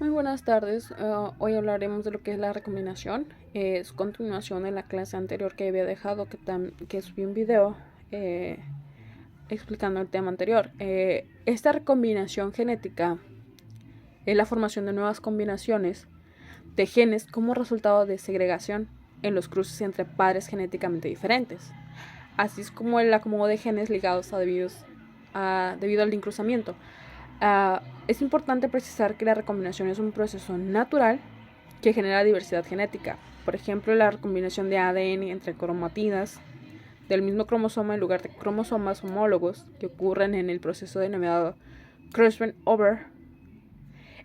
Muy buenas tardes. Hoy hablaremos de lo que es la recombinación. Es continuación de la clase anterior que había dejado, que subí un video explicando el tema anterior. Esta recombinación genética es la formación de nuevas combinaciones de genes como resultado de segregación en los cruces entre padres genéticamente diferentes, así es como el acomodo de genes ligados debido al incruzamiento. Es importante precisar que la recombinación es un proceso natural que genera diversidad genética. Por ejemplo, la recombinación de ADN entre cromatinas del mismo cromosoma en lugar de cromosomas homólogos que ocurren en el proceso denominado crossing over.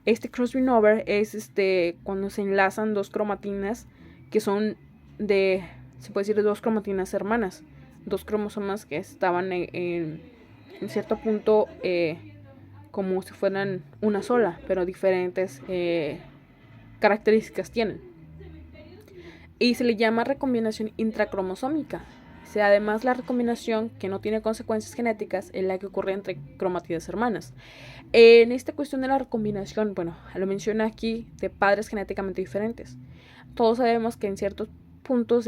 Este crossing over es cuando se enlazan dos cromatinas que son se puede decir, dos cromatinas hermanas, dos cromosomas que estaban en cierto punto como si fueran una sola, pero diferentes características tienen. Y se le llama recombinación intracromosómica. O sea, además la recombinación que no tiene consecuencias genéticas es la que ocurre entre cromátidas hermanas. En esta cuestión de la recombinación, bueno, lo menciona aquí de padres genéticamente diferentes. Todos sabemos que en ciertos puntos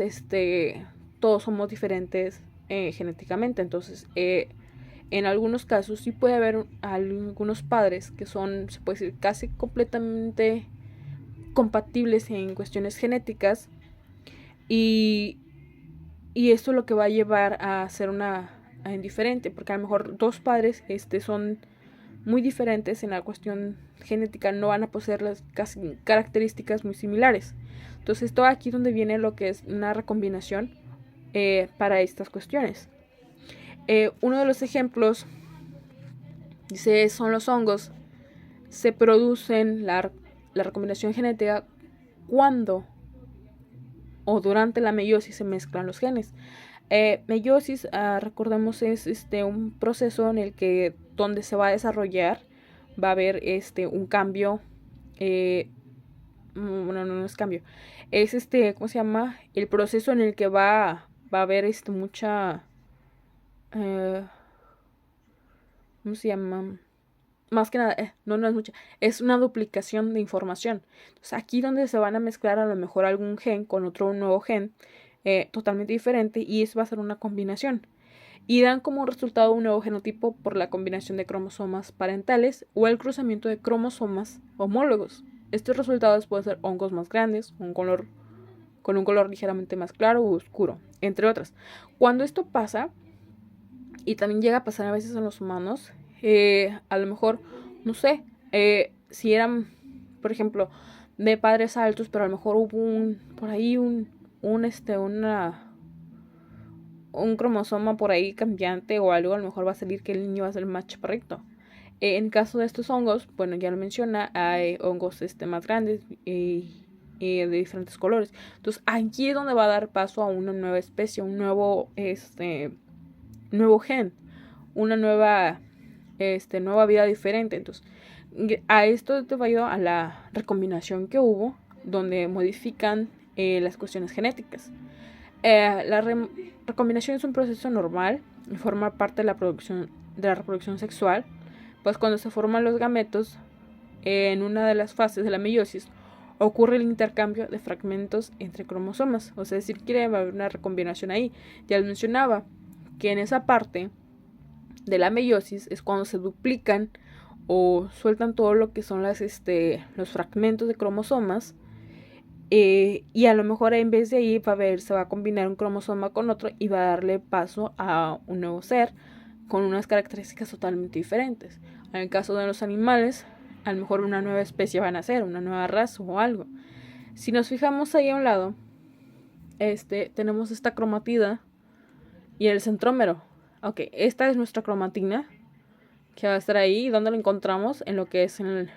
todos somos diferentes genéticamente, entonces en algunos casos sí puede haber algunos padres que son, se puede decir, casi completamente compatibles en cuestiones genéticas y, y esto lo que va a llevar a ser una indiferente, porque a lo mejor dos padres son muy diferentes en la cuestión genética, no van a poseer las casi características muy similares. Entonces, todo aquí donde viene lo que es una recombinación para estas cuestiones. Uno de los ejemplos, dice, son los hongos. Se producen la recombinación genética cuando o durante la meiosis se mezclan los genes. Meiosis, recordemos, es un proceso en el que donde se va a desarrollar va a haber un cambio. Bueno, no es cambio. Es ¿cómo se llama? El proceso en el que va a haber mucha. ¿Cómo se llama? Más que nada, no es mucha, es una duplicación de información. Entonces aquí donde se van a mezclar a lo mejor algún gen con otro nuevo gen totalmente diferente y eso va a ser una combinación. Y dan como resultado un nuevo genotipo por la combinación de cromosomas parentales o el cruzamiento de cromosomas homólogos. Estos resultados pueden ser hongos más grandes, con un color ligeramente más claro o oscuro, entre otras. Cuando esto pasa, y también llega a pasar a veces en los humanos, a lo mejor, no sé, si eran, por ejemplo, de padres altos, pero a lo mejor hubo por ahí un cromosoma por ahí cambiante o algo, a lo mejor va a salir que el niño va a ser más chaparrito. En caso de estos hongos, bueno, ya lo menciona, hay hongos más grandes y de diferentes colores. Entonces, aquí es donde va a dar paso a una nueva especie, un nuevo gen, una nueva vida diferente. Entonces, a esto te va a ayudar a la recombinación que hubo, donde modifican las cuestiones genéticas. La recombinación es un proceso normal y forma parte de la reproducción sexual, pues cuando se forman los gametos, en una de las fases de la meiosis, ocurre el intercambio de fragmentos entre cromosomas, o sea, es decir, que va a haber una recombinación ahí. Ya les mencionaba que en esa parte de la meiosis es cuando se duplican o sueltan todo lo que son los fragmentos de cromosomas. Y a lo mejor en vez de ahí se va a combinar un cromosoma con otro y va a darle paso a un nuevo ser con unas características totalmente diferentes. En el caso de los animales, a lo mejor una nueva especie va a nacer, una nueva raza o algo. Si nos fijamos ahí a un lado, tenemos esta cromatida y el centrómero. Ok, esta es nuestra cromatina que va a estar ahí. ¿Dónde lo encontramos? En lo que es en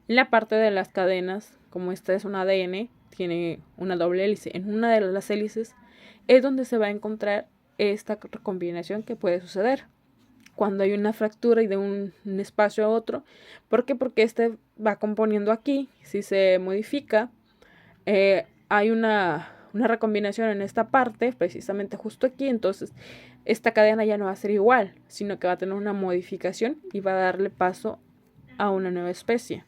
la parte de las cadenas. Como esta es un ADN, tiene una doble hélice. En una de las hélices es donde se va a encontrar esta recombinación que puede suceder cuando hay una fractura y de un espacio a otro. ¿Por qué? Porque va componiendo aquí. Si se modifica, hay una recombinación en esta parte, precisamente justo aquí. Entonces esta cadena ya no va a ser igual, sino que va a tener una modificación y va a darle paso a una nueva especie.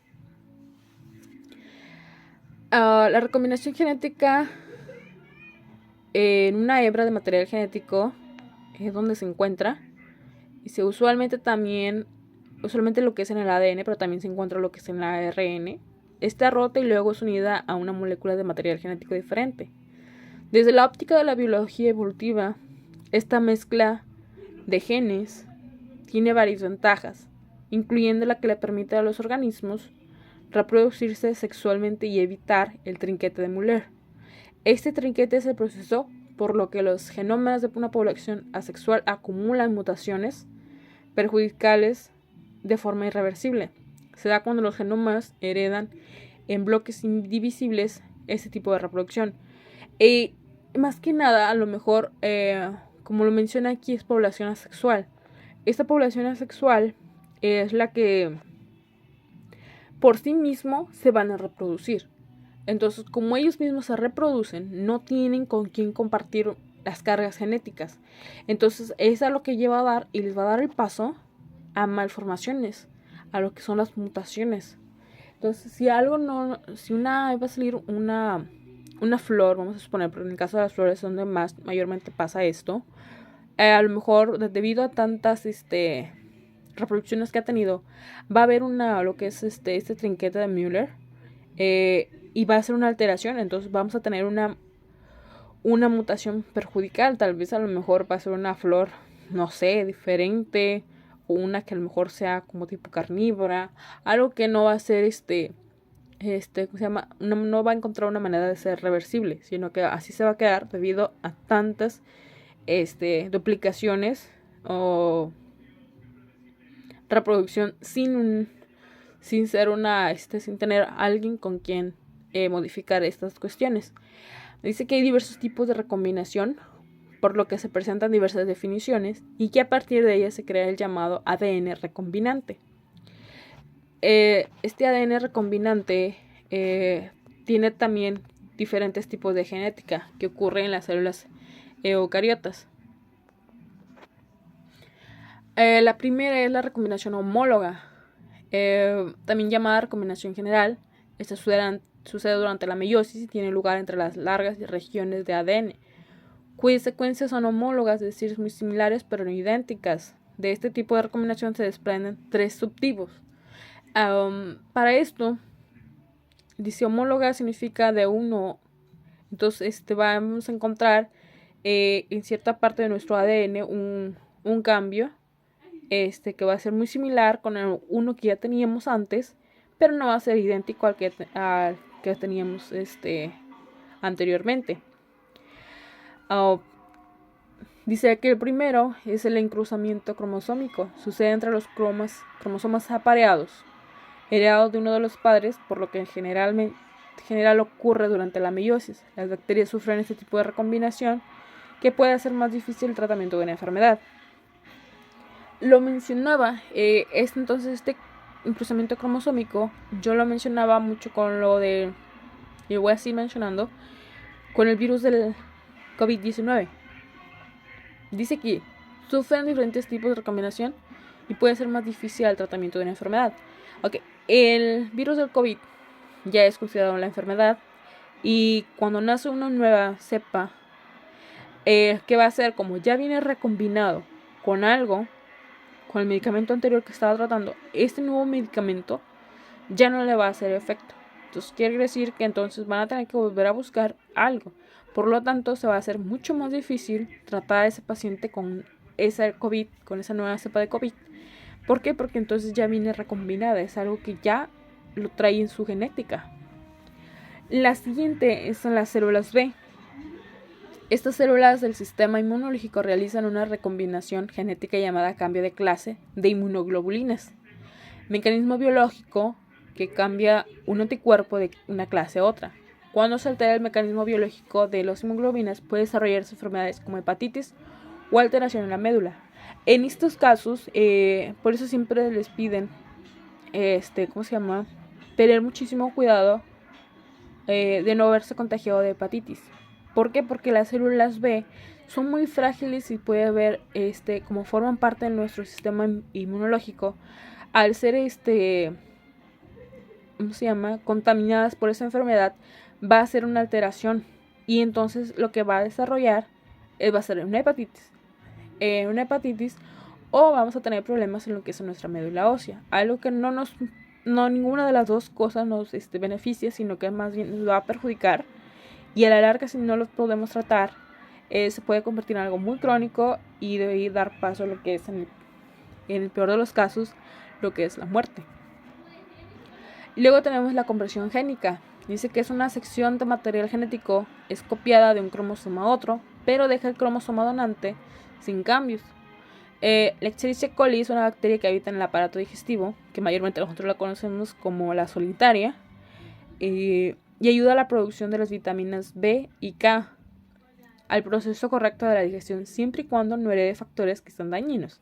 La recombinación genética en una hebra de material genético es donde se encuentra. Y usualmente lo que es en el ADN, pero también se encuentra lo que es en el ARN. Está rota y luego es unida a una molécula de material genético diferente. Desde la óptica de la biología evolutiva, esta mezcla de genes tiene varias ventajas, incluyendo la que le permite a los organismos reproducirse sexualmente y evitar el trinquete de Müller. Este trinquete es el proceso por lo que los genomas de una población asexual acumulan mutaciones perjudiciales de forma irreversible. Se da cuando los genomas heredan en bloques indivisibles este tipo de reproducción. Y más que nada, a lo mejor, como lo menciona aquí, es población asexual. Esta población asexual es la que por sí mismo se van a reproducir. Entonces, como ellos mismos se reproducen, no tienen con quién compartir las cargas genéticas. Entonces, es a lo que lleva a dar y les va a dar el paso a malformaciones, a lo que son las mutaciones. Entonces, si va a salir una flor, vamos a suponer, pero en el caso de las flores es donde mayormente pasa esto, a lo mejor debido a tantas reproducciones que ha tenido, va a haber lo que es este trinquete de Müller, y va a ser una alteración. Entonces vamos a tener una mutación perjudicial. Tal vez a lo mejor va a ser una flor, no sé, diferente, o una que a lo mejor sea como tipo carnívora, algo que no va a ser ¿cómo se llama? No va a encontrar una manera de ser reversible, sino que así se va a quedar debido a tantas duplicaciones o reproducción sin tener alguien con quien modificar estas cuestiones. Dice que hay diversos tipos de recombinación, por lo que se presentan diversas definiciones y que a partir de ellas se crea el llamado ADN recombinante. Este ADN recombinante tiene también diferentes tipos de genética que ocurre en las células eucariotas. La primera es la recombinación homóloga, también llamada recombinación general. Esta sucede durante la meiosis y tiene lugar entre las largas regiones de ADN, cuyas secuencias son homólogas, es decir, muy similares pero no idénticas. De este tipo de recombinación se desprenden 3 subtipos. Para esto, dice homóloga significa de uno. Entonces vamos a encontrar en cierta parte de nuestro ADN un cambio que va a ser muy similar con el uno que ya teníamos antes, pero no va a ser idéntico al que teníamos anteriormente. Dice que el primero es el encruzamiento cromosómico. Sucede entre los cromosomas apareados, heredados de uno de los padres, por lo que en general ocurre durante la meiosis. Las bacterias sufren este tipo de recombinación que puede hacer más difícil el tratamiento de una enfermedad. Lo mencionaba, entonces este encruzamiento cromosómico, yo lo mencionaba mucho con lo de, y voy a seguir mencionando, con el virus del COVID-19. Dice que sufren diferentes tipos de recombinación y puede ser más difícil el tratamiento de una enfermedad. El virus del COVID ya es considerado una enfermedad y cuando nace una nueva cepa, ¿qué va a hacer? Como ya viene recombinado con algo, con el medicamento anterior que estaba tratando, este nuevo medicamento ya no le va a hacer efecto. Entonces quiere decir que entonces van a tener que volver a buscar algo. Por lo tanto, se va a hacer mucho más difícil tratar a ese paciente con esa COVID, con esa nueva cepa de COVID. ¿Por qué? Porque entonces ya viene recombinada, es algo que ya lo trae en su genética. La siguiente son las células B. Estas células del sistema inmunológico realizan una recombinación genética llamada cambio de clase de inmunoglobulinas, mecanismo biológico que cambia un anticuerpo de una clase a otra. Cuando se altera el mecanismo biológico de los inmunoglobulinas, puede desarrollarse enfermedades como hepatitis o alteración en la médula. En estos casos, por eso siempre les piden, tener muchísimo cuidado de no haberse contagiado de hepatitis. ¿Por qué? Porque las células B son muy frágiles y puede haber, como forman parte de nuestro sistema inmunológico, al ser contaminadas por esa enfermedad, va a ser una alteración. Y entonces lo que va a desarrollar va a ser una hepatitis, o vamos a tener problemas en lo que es nuestra médula ósea. Algo que ninguna de las dos cosas nos beneficia, sino que más bien nos va a perjudicar. Y a la larga, si no los podemos tratar, se puede convertir en algo muy crónico y debe dar paso a lo que es, en el peor de los casos, lo que es la muerte. Luego tenemos la conversión génica. Dice que es una sección de material genético, es copiada de un cromosoma a otro, pero deja el cromosoma donante sin cambios. La Escherichia coli es una bacteria que habita en el aparato digestivo, que mayormente nosotros la conocemos como la solitaria, y ayuda a la producción de las vitaminas B y K, al proceso correcto de la digestión, siempre y cuando no herede factores que están dañinos.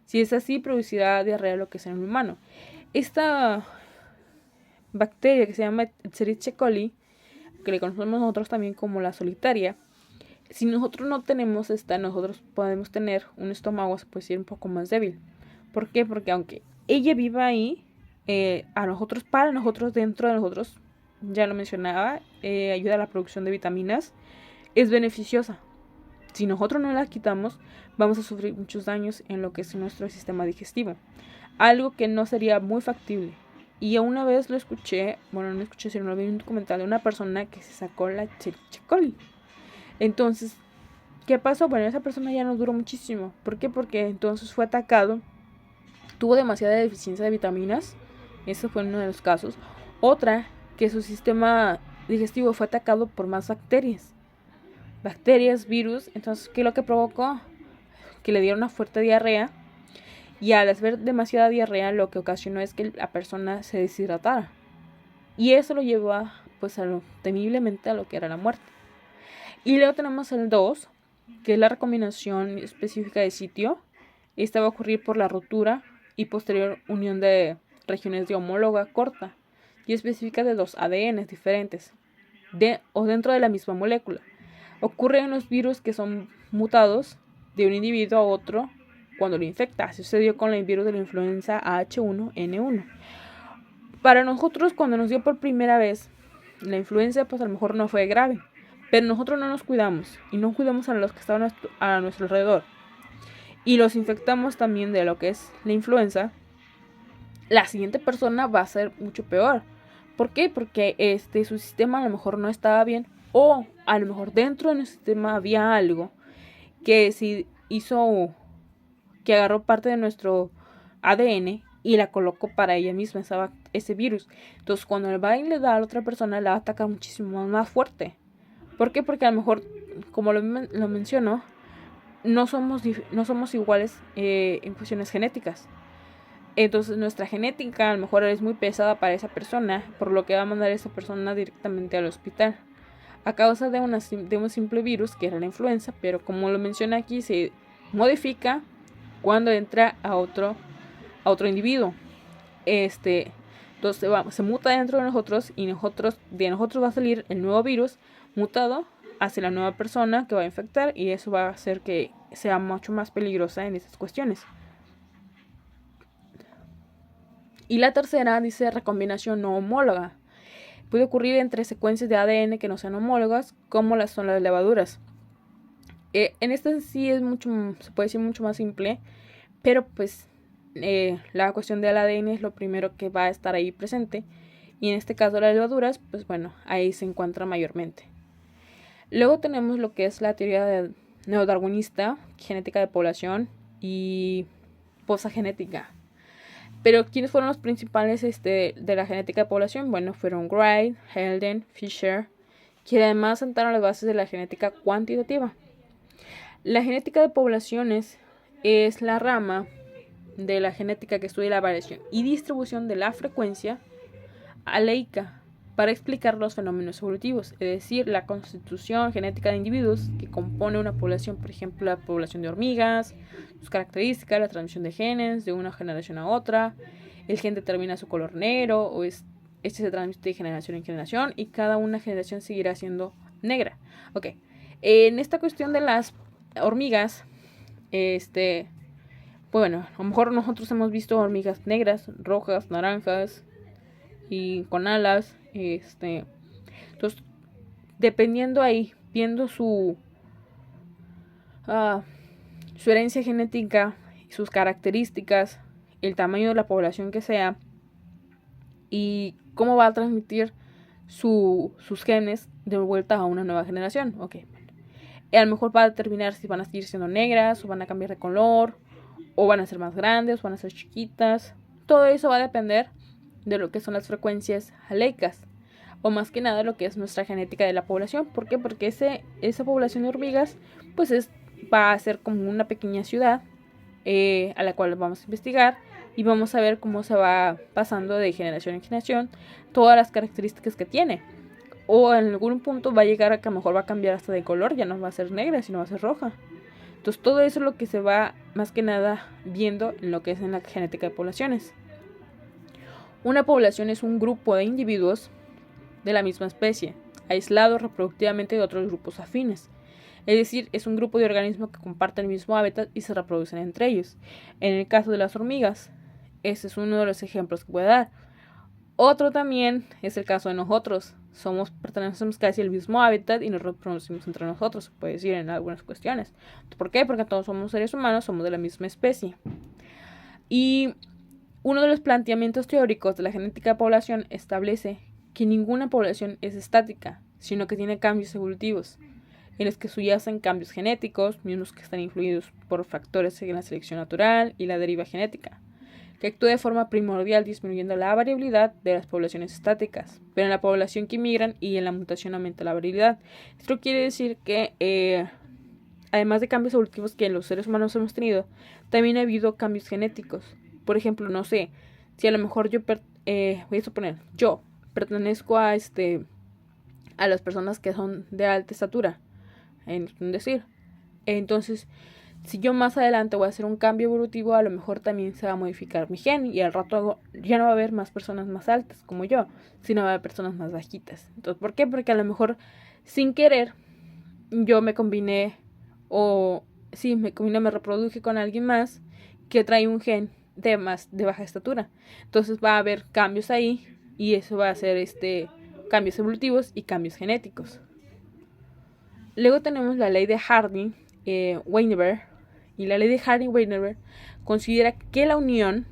Si es así, producirá diarrea, lo que es en el humano. Esta bacteria que se llama Escherichia coli, que le conocemos nosotros también como la solitaria, si nosotros no tenemos esta, nosotros podemos tener un estómago, se puede decir, un poco más débil. ¿Por qué? Porque aunque ella viva ahí, para nosotros, dentro de nosotros, ya lo mencionaba, ayuda a la producción de vitaminas, es beneficiosa. Si nosotros no la quitamos, vamos a sufrir muchos daños en lo que es nuestro sistema digestivo. Algo que no sería muy factible. Y una vez lo escuché, sino lo vi en un documental de una persona que se sacó la Escherichia coli. Entonces, ¿qué pasó? Bueno, esa persona ya no duró muchísimo. ¿Por qué? Porque entonces fue atacado, tuvo demasiada deficiencia de vitaminas. Ese fue uno de los casos. Otra, que su sistema digestivo fue atacado por más bacterias, virus. Entonces, ¿qué es lo que provocó? Que le dieron una fuerte diarrea. Y al hacer demasiada diarrea, lo que ocasionó es que la persona se deshidratara. Y eso lo llevó temiblemente a lo que era la muerte. Y luego tenemos el 2, que es la recombinación específica de sitio. Esta va a ocurrir por la rotura y posterior unión de regiones de homóloga corta y específica de dos ADNs diferentes o dentro de la misma molécula. Ocurre en los virus que son mutados de un individuo a otro cuando lo infecta. Así sucedió con el virus de la influenza H1N1. Para nosotros, cuando nos dio por primera vez la influenza, pues a lo mejor no fue grave. Pero nosotros no nos cuidamos y no cuidamos a los que estaban a nuestro alrededor. Y los infectamos también de lo que es la influenza. La siguiente persona va a ser mucho peor. ¿Por qué? Porque su sistema a lo mejor no estaba bien. O a lo mejor dentro de nuestro sistema había algo que que agarró parte de nuestro ADN y la colocó para ella misma, ese virus. Entonces cuando le va a le da a la otra persona, la va a atacar muchísimo más fuerte. ¿Por qué? Porque a lo mejor, como lo menciono, no somos iguales en cuestiones genéticas. Entonces nuestra genética a lo mejor es muy pesada para esa persona, por lo que va a mandar a esa persona directamente al hospital a causa de un simple virus que era la influenza, pero como lo menciona aquí, se modifica cuando entra a otro individuo. Entonces se muta dentro de nosotros y de nosotros va a salir el nuevo virus mutado hacia la nueva persona que va a infectar, y eso va a hacer que sea mucho más peligrosa en esas cuestiones. Y la tercera dice recombinación no homóloga. Puede ocurrir entre secuencias de ADN que no sean homólogas, como son las levaduras. En esta sí se puede decir mucho más simple, pero pues la cuestión del ADN es lo primero que va a estar ahí presente, y en este caso las levaduras, pues bueno, ahí se encuentra mayormente. Luego tenemos lo que es la teoría neodarwinista, genética de población y posagenética. Pero ¿quiénes fueron los principales de la genética de población? Bueno, fueron Wright, Helden, Fisher, que además sentaron las bases de la genética cuantitativa. La genética de poblaciones es la rama de la genética que estudia la variación y distribución de la frecuencia aleica para explicar los fenómenos evolutivos, es decir, la constitución genética de individuos que compone una población, por ejemplo, la población de hormigas, sus características, la transmisión de genes de una generación a otra, el gen determina su color negro, o este se transmite de generación en generación, y cada una generación seguirá siendo negra. Ok, en esta cuestión de las hormigas, pues bueno, a lo mejor nosotros hemos visto hormigas negras, rojas, naranjas, y con alas. Entonces, dependiendo ahí, viendo su herencia genética, sus características, el tamaño de la población que sea y cómo va a transmitir sus genes de vuelta a una nueva generación. Ok, a lo mejor va a determinar si van a seguir siendo negras o van a cambiar de color o van a ser más grandes o van a ser chiquitas. Todo eso va a depender de lo que son las frecuencias aleicas o más que nada lo que es nuestra genética de la población. ¿Por qué? Porque esa población de hormigas pues va a ser como una pequeña ciudad a la cual vamos a investigar y vamos a ver cómo se va pasando de generación en generación todas las características que tiene. O en algún punto va a llegar a que a lo mejor va a cambiar hasta de color, ya no va a ser negra, sino va a ser roja. Entonces todo eso es lo que se va más que nada viendo en lo que es en la genética de poblaciones. Una población es un grupo de individuos de la misma especie, aislados reproductivamente de otros grupos afines. Es decir, es un grupo de organismos que comparten el mismo hábitat y se reproducen entre ellos. En el caso de las hormigas, ese es uno de los ejemplos que voy a dar. Otro también es el caso de nosotros. Pertenecemos casi al mismo hábitat y nos reproducimos entre nosotros, se puede decir en algunas cuestiones. ¿Por qué? Porque todos somos seres humanos, somos de la misma especie. Y uno de los planteamientos teóricos de la genética de población establece que ninguna población es estática, sino que tiene cambios evolutivos, en los que subyacen cambios genéticos, mismos que están influidos por factores en la selección natural y la deriva genética, que actúa de forma primordial disminuyendo la variabilidad de las poblaciones estáticas, pero en la población que migran y en la mutación aumenta la variabilidad. Esto quiere decir que, además de cambios evolutivos que los seres humanos hemos tenido, también ha habido cambios genéticos. Por ejemplo, no sé, si a lo mejor voy a suponer, yo pertenezco a las personas que son de alta estatura, en decir. Entonces, si yo más adelante voy a hacer un cambio evolutivo, a lo mejor también se va a modificar mi gen y al rato ya no va a haber más personas más altas como yo, sino va a haber personas más bajitas. Entonces, ¿por qué? Porque a lo mejor sin querer yo me combiné me reproduje con alguien más que trae un gen de baja estatura. Entonces va a haber cambios ahí y eso va a ser cambios evolutivos y cambios genéticos. Luego tenemos la ley de Hardy-Weinberg. Y la ley de Hardy-Weinberg considera que la unión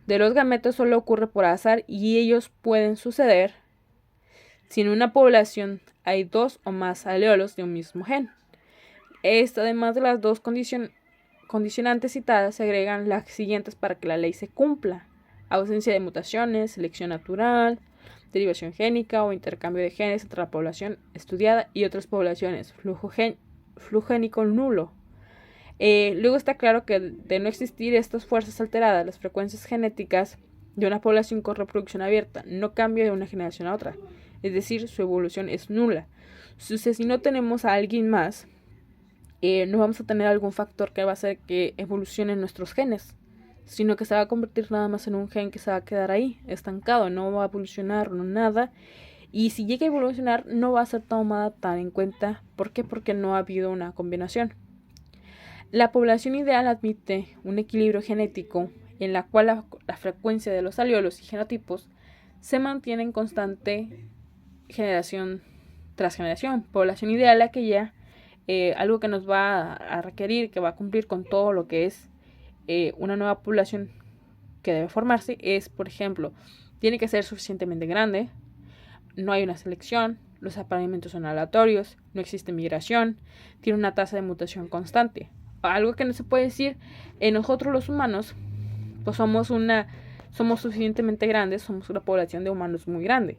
de los gametos solo ocurre por azar y ellos pueden suceder si en una población hay dos o más alelos de un mismo gen. Además de las dos condicionantes citadas, se agregan las siguientes para que la ley se cumpla: ausencia de mutaciones, selección natural, derivación génica o intercambio de genes entre la población estudiada y otras poblaciones, flujo génico nulo. Luego está claro que de no existir estas fuerzas alteradas, las frecuencias genéticas de una población con reproducción abierta no cambia de una generación a otra, es decir, su evolución es nula. Si no tenemos a alguien más, no vamos a tener algún factor que va a hacer que evolucionen nuestros genes, sino que se va a convertir nada más en un gen que se va a quedar ahí, estancado, no va a evolucionar, no nada. Y si llega a evolucionar, no va a ser tomada tan en cuenta. ¿Por qué? Porque no ha habido una combinación. La población ideal admite un equilibrio genético en la cual la frecuencia de los alelos y genotipos se mantiene en constante generación tras generación. Población ideal aquella, algo que nos va a requerir, que va a cumplir con todo lo que es una nueva población que debe formarse, es, por ejemplo, tiene que ser suficientemente grande, no hay una selección, los apareamientos son aleatorios, no existe migración, tiene una tasa de mutación constante. Algo que no se puede decir, nosotros los humanos, pues somos suficientemente grandes, somos una población de humanos muy grande.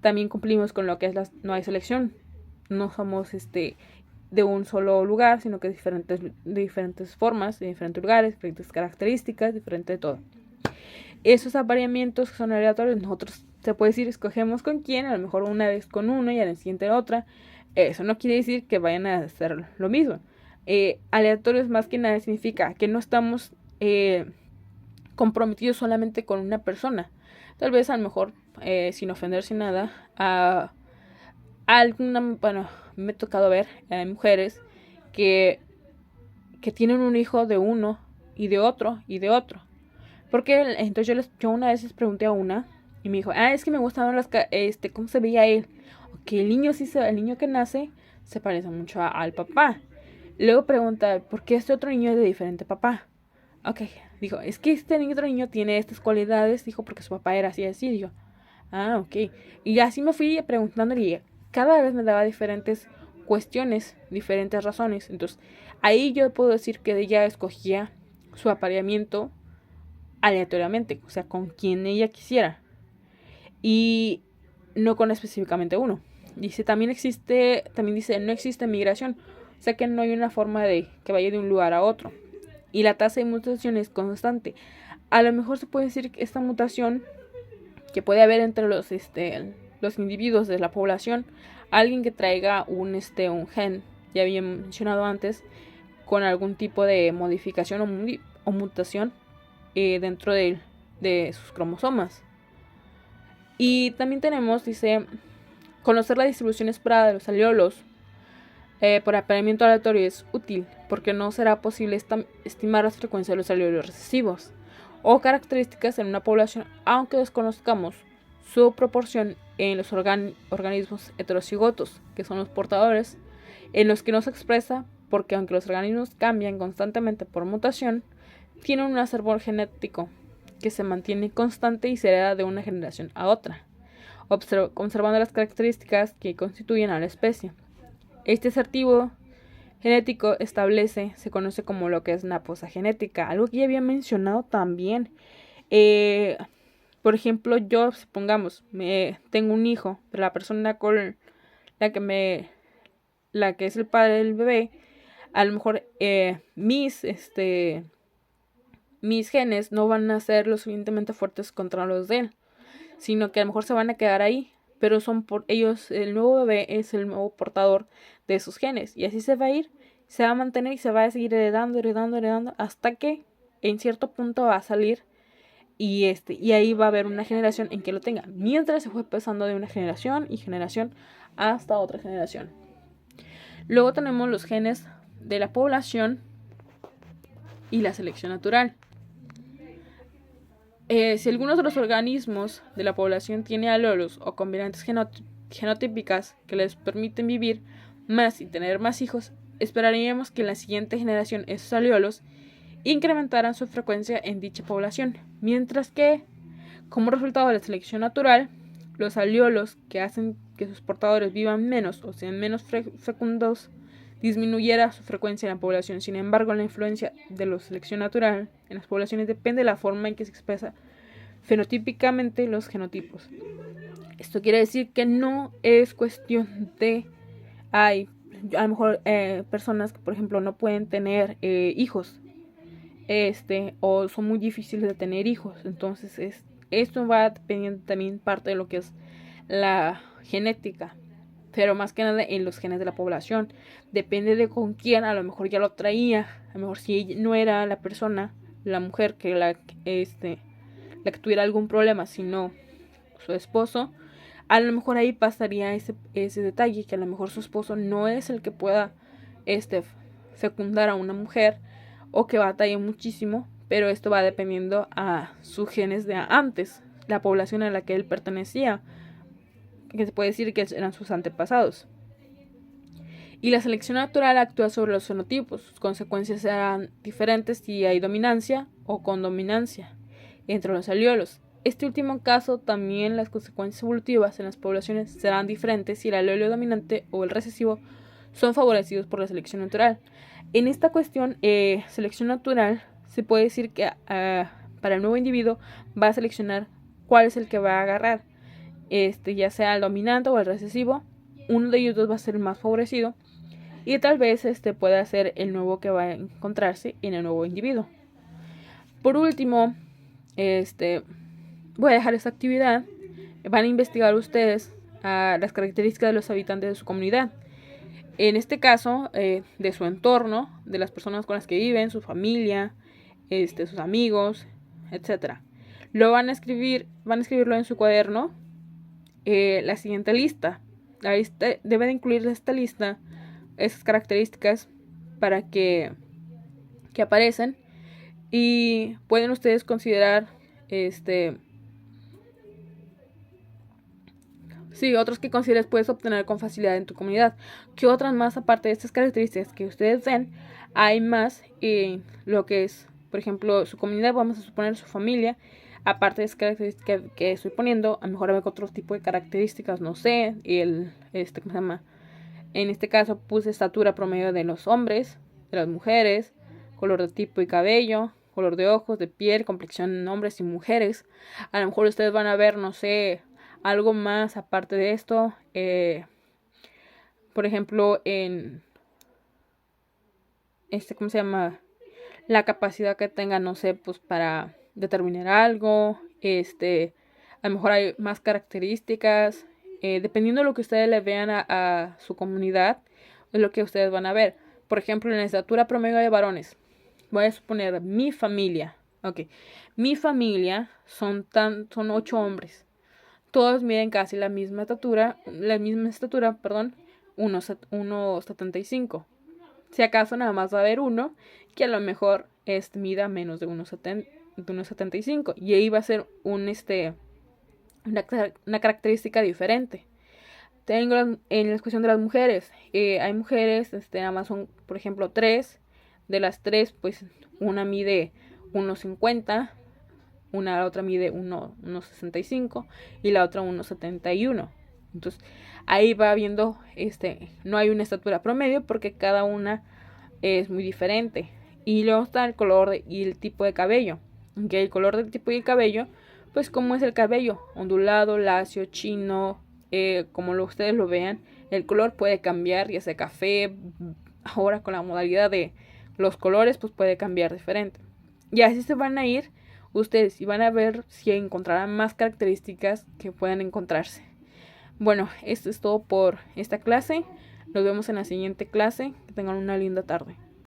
También cumplimos con lo que es no hay selección, no somos de un solo lugar, sino que de diferentes formas, de diferentes lugares, diferentes características, diferente de todo. Esos apareamientos que son aleatorios, nosotros, se puede decir, escogemos con quién, a lo mejor una vez con uno y al siguiente otra. Eso no quiere decir que vayan a hacer lo mismo. Aleatorios más que nada significa que no estamos comprometidos solamente con una persona. Tal vez a lo mejor, sin ofender, sin nada, me ha tocado ver mujeres que tienen un hijo de uno y de otro y de otro. Porque entonces yo una vez les pregunté a una y me dijo, es que me gustaban cómo se veía él. Que el niño el niño que nace se parece mucho al papá. Luego pregunta, ¿por qué este otro niño es de diferente papá? Ok, dijo, es que este otro niño tiene estas cualidades, dijo, porque su papá era así, así, dijo. Ok. Y así me fui preguntando y cada vez me daba diferentes cuestiones, diferentes razones. Entonces, ahí yo puedo decir que ella escogía su apareamiento aleatoriamente, o sea, con quien ella quisiera. Y no con específicamente uno. Dice, también dice, no existe migración, o sea que no hay una forma de que vaya de un lugar a otro. Y la tasa de mutación es constante. A lo mejor se puede decir que esta mutación que puede haber entre los individuos de la población, alguien que traiga un gen, ya había mencionado antes, con algún tipo de modificación o mutación dentro de sus cromosomas. Y también tenemos, dice, conocer la distribución esperada de los alveolos por apareamiento aleatorio es útil, porque no será posible estimar las frecuencias de los alveolos recesivos o características en una población, aunque desconozcamos su proporción en los organismos heterocigotos, que son los portadores, en los que no se expresa, porque aunque los organismos cambian constantemente por mutación, tienen un acervo genético que se mantiene constante y se hereda de una generación a otra, conservando las características que constituyen a la especie. Este acertivo genético se conoce como lo que es una posa genética, algo que ya había mencionado también. Por ejemplo, yo, supongamos, tengo un hijo, pero la persona con la que es el padre del bebé, a lo mejor mis genes no van a ser lo suficientemente fuertes contra los de él, sino que a lo mejor se van a quedar ahí, pero son por ellos, el nuevo bebé es el nuevo portador de sus genes, y así se va a ir, se va a mantener y se va a seguir heredando, hasta que en cierto punto va a salir y ahí va a haber una generación en que lo tenga, mientras se fue pasando de una generación y generación hasta otra generación. Luego tenemos los genes de la población y la selección natural. Si algunos de los organismos de la población tiene alveolos o combinantes genotípicas que les permiten vivir más y tener más hijos, esperaríamos que en la siguiente generación esos alveolos incrementaran su frecuencia en dicha población, mientras que, como resultado de la selección natural, los alveolos que hacen que sus portadores vivan menos o sean menos fecundos disminuyera su frecuencia en la población. Sin embargo, la influencia de la selección natural en las poblaciones depende de la forma en que se expresa fenotípicamente los genotipos. Esto quiere decir que no es cuestión de hay a lo mejor personas que, por ejemplo, no pueden tener hijos o son muy difíciles de tener hijos. Entonces esto va dependiendo también parte de lo que es la genética, pero más que nada en los genes de la población. Depende de con quién, a lo mejor ya lo traía, a lo mejor si no era la persona, la mujer la que tuviera algún problema, sino su esposo, a lo mejor ahí pasaría ese detalle, que a lo mejor su esposo no es el que pueda fecundar a una mujer o que batalle muchísimo, pero esto va dependiendo a sus genes de antes, la población a la que él pertenecía, que se puede decir que eran sus antepasados. Y la selección natural actúa sobre los fenotipos. Sus consecuencias serán diferentes si hay dominancia o condominancia entre los alveolos. Este último caso, también las consecuencias evolutivas en las poblaciones serán diferentes si el alveolo dominante o el recesivo son favorecidos por la selección natural. En esta cuestión, selección natural, se puede decir que para el nuevo individuo va a seleccionar cuál es el que va a agarrar. Ya sea el dominante o el recesivo, uno de ellos dos va a ser el más favorecido y tal vez pueda ser el nuevo que va a encontrarse en el nuevo individuo. Por último, voy a dejar esta actividad. Van a investigar ustedes las características de los habitantes de su comunidad. En este caso, de su entorno, de las personas con las que viven, su familia, sus amigos, etc. Van a escribirlo en su cuaderno. La siguiente lista. La lista debe de incluir esta lista esas características para que aparecen Y pueden ustedes considerar otros que consideres puedes obtener con facilidad en tu comunidad. ¿Qué otras más, aparte de estas características que ustedes ven, hay más en lo que es, por ejemplo, su comunidad? Vamos a suponer su familia. Aparte de esas características que estoy poniendo, a lo mejor hay otro tipo de características, no sé, ¿cómo se llama? En este caso puse estatura promedio de los hombres, de las mujeres, color de tipo y cabello, color de ojos, de piel, complexión en hombres y mujeres. A lo mejor ustedes van a ver, no sé, algo más aparte de esto. Por ejemplo, en ¿cómo se llama? La capacidad que tengan, no sé, pues para determinar algo. A lo mejor hay más características. Dependiendo de lo que ustedes le vean a su comunidad, es lo que ustedes van a ver. Por ejemplo, en la estatura promedio de varones, voy a suponer mi familia. Ok, mi familia son 8 hombres. Todos miden casi la misma estatura, perdón, 1,75. Si acaso nada más va a haber uno que a lo mejor mida menos de 1,75. Y ahí va a ser una característica diferente. Tengo en la cuestión de las mujeres. Hay mujeres, nada más son, por ejemplo, 3. De las 3, pues una mide 1,50. La otra mide 1,65 y la otra 1,71. Entonces ahí va viendo, no hay una estatura promedio porque cada una es muy diferente. Y luego está el color y el tipo de cabello. Okay, el color del tipo y el cabello, pues como es el cabello, ondulado, lacio, chino, como ustedes lo vean, el color puede cambiar, ya sea café. Ahora con la modalidad de los colores, pues puede cambiar diferente. Y así se van a ir ustedes y van a ver si encontrarán más características que puedan encontrarse. Bueno, esto es todo por esta clase. Nos vemos en la siguiente clase. Que tengan una linda tarde.